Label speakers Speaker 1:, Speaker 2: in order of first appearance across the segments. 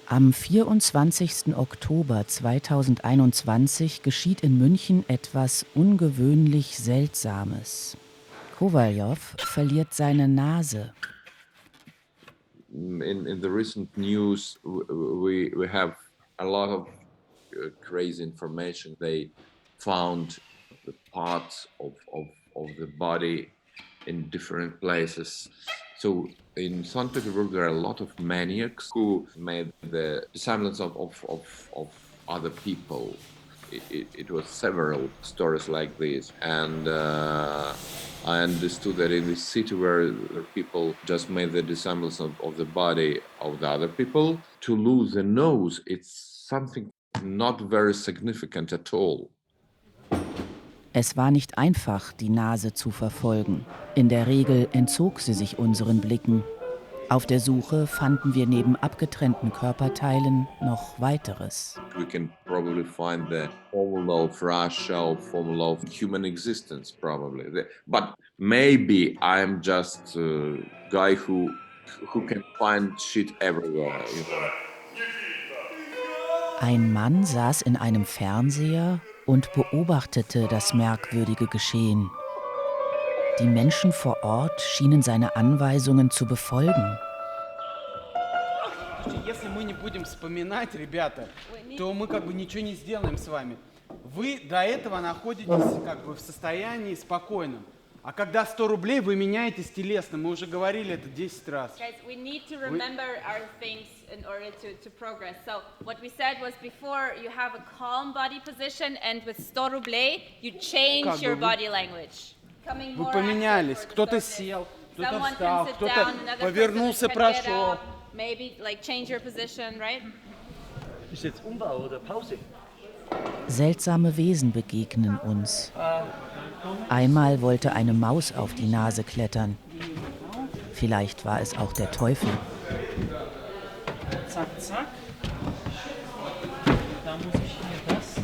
Speaker 1: Am 24. Oktober 2021 geschieht in München etwas ungewöhnlich Seltsames. Kowaljow verliert seine Nase.
Speaker 2: In the recent news, we have a lot of crazy information. They found the parts of the body in different places. So in St. Petersburg, there are a lot of maniacs who made the semblance of other people. It was several stories like this, and I understood that in this city where people just made the dissemblance of the body of the other people, to lose the nose, it's something not very significant at all.
Speaker 1: Es war nicht einfach, die Nase zu verfolgen. In der Regel entzog sie sich unseren Blicken. Auf der Suche fanden wir neben abgetrennten Körperteilen noch weiteres.
Speaker 2: We can probably find the formula of Russia or formula of human existence, probably. But maybe I'm just a guy who can find shit everywhere. You know?
Speaker 1: Ein Mann saß in einem Fernseher und beobachtete das merkwürdige Geschehen. Die Menschen vor Ort schienen seine Anweisungen zu befolgen.
Speaker 3: Если мы не будем вспоминать, ребята, то мы как бы ничего не сделаем с вами. Вы до этого находитесь как бы в состоянии спокойном. А когда 100 рублей, вы меняетесь телесно. Мы уже говорили это 10 раз.
Speaker 4: Guys, we need to remember our things in order to progress. So what we said was before you have a calm body position and with 100 рублей, you change your body language.
Speaker 3: Вы поменялись. Кто-то сел, кто-то встал, кто-то повернулся, прошел.
Speaker 4: Maybe like change your position, right?
Speaker 5: Ist jetzt Umbau oder Pause?
Speaker 1: Seltsame Wesen begegnen uns. Einmal wollte eine Maus auf die Nase klettern. Vielleicht war es auch der Teufel.
Speaker 5: Zack, zack. Da muss ich hier das.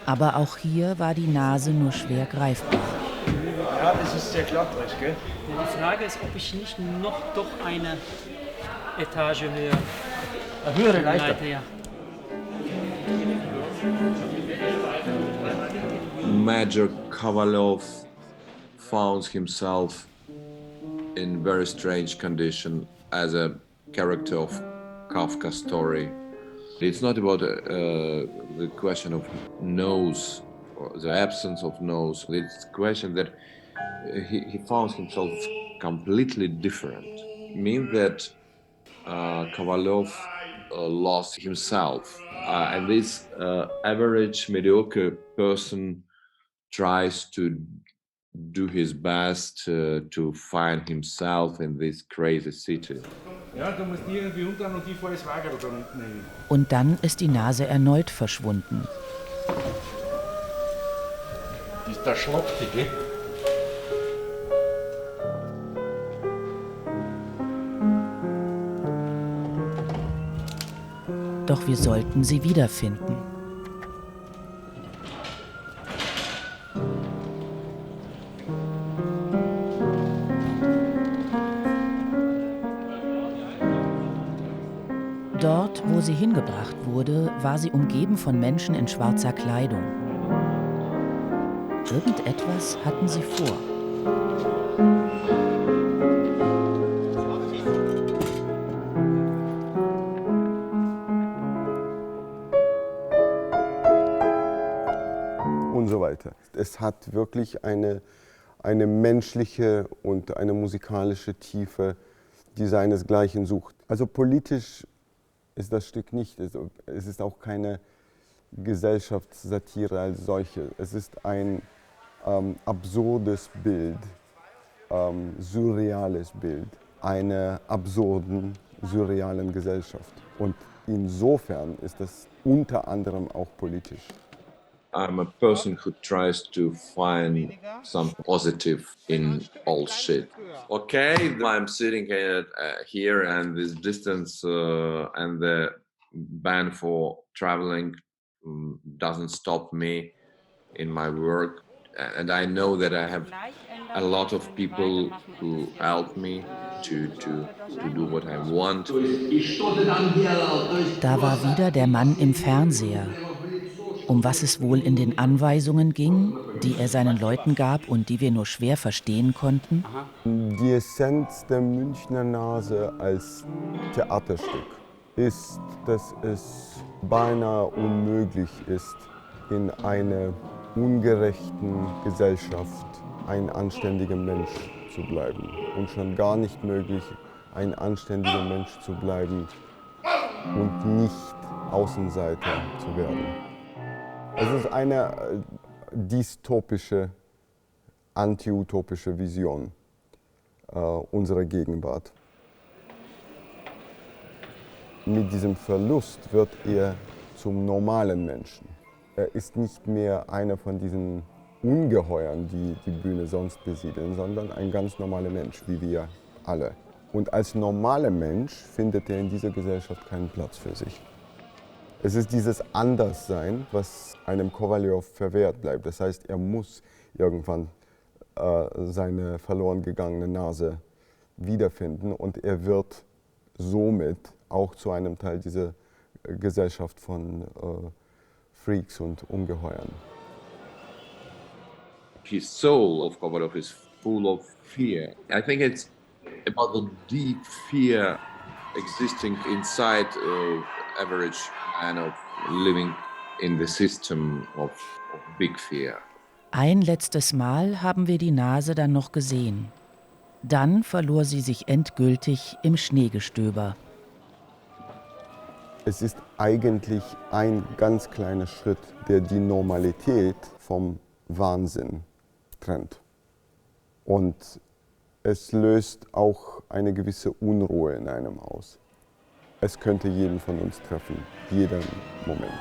Speaker 1: Aber auch hier war die Nase nur schwer greifbar.
Speaker 6: Ja, es ist sehr klapprig, gell?
Speaker 5: Die Frage ist, ob ich nicht noch doch eine Etage höher.
Speaker 6: Eine höhere Leiter.
Speaker 5: Ja.
Speaker 2: Major Kovalov found himself in very strange condition as a character of Kafka's story. It's not about the question of nose or the absence of nose. It's the question that he found himself completely different. Means that Kovalov lost himself, and this average mediocre person tries to do his best to find himself in this crazy city.
Speaker 6: Ja, du musst die irgendwie runter und die volles Wagen da unten nehmen.
Speaker 1: Und dann ist die Nase erneut verschwunden.
Speaker 6: Die ist der Schlockte, gell?
Speaker 1: Doch wir sollten sie wiederfinden. Dort, wo sie hingebracht wurde, war sie umgeben von Menschen in schwarzer Kleidung. Irgendetwas hatten sie vor.
Speaker 7: Und so weiter. Es hat wirklich eine menschliche und eine musikalische Tiefe, die seinesgleichen sucht. Also politisch ist das Stück nicht. Es ist auch keine Gesellschaftssatire als solche. Es ist ein absurdes Bild, surreales Bild einer absurden, surrealen Gesellschaft. Und insofern ist das unter anderem auch politisch.
Speaker 2: I'm a person who tries to find some positive in all shit. Okay, I'm sitting here and this distance and the ban for traveling doesn't stop me in my work. And I know that I have a lot of people who help me to do what I want.
Speaker 1: Da war wieder der Mann im Fernseher. Um was es wohl in den Anweisungen ging, die er seinen Leuten gab und die wir nur schwer verstehen konnten?
Speaker 7: Die Essenz der Münchner Nase als Theaterstück ist, dass es beinahe unmöglich ist, in einer ungerechten Gesellschaft ein anständiger Mensch zu bleiben. Und schon gar nicht möglich, ein anständiger Mensch zu bleiben und nicht Außenseiter zu werden. Es ist eine dystopische, antiutopische Vision unserer Gegenwart. Mit diesem Verlust wird er zum normalen Menschen. Er ist nicht mehr einer von diesen Ungeheuern, die die Bühne sonst besiedeln, sondern ein ganz normaler Mensch, wie wir alle. Und als normaler Mensch findet er in dieser Gesellschaft keinen Platz für sich. Es ist dieses Anderssein, was einem Kowaljow verwehrt bleibt. Das heißt, er muss irgendwann seine verloren gegangene Nase wiederfinden und er wird somit auch zu einem Teil dieser Gesellschaft von Freaks und Ungeheuern.
Speaker 2: His soul of Kovalov is full of fear. I think it's about the deep fear existing inside average man of living in the system of big fear.
Speaker 1: Ein letztes Mal haben wir die Nase dann noch gesehen. Dann verlor sie sich endgültig im Schneegestöber.
Speaker 7: Es ist eigentlich ein ganz kleiner Schritt, der die Normalität vom Wahnsinn trennt. Und es löst auch eine gewisse Unruhe in einem aus. Es könnte jeden von uns treffen, jeden Moment.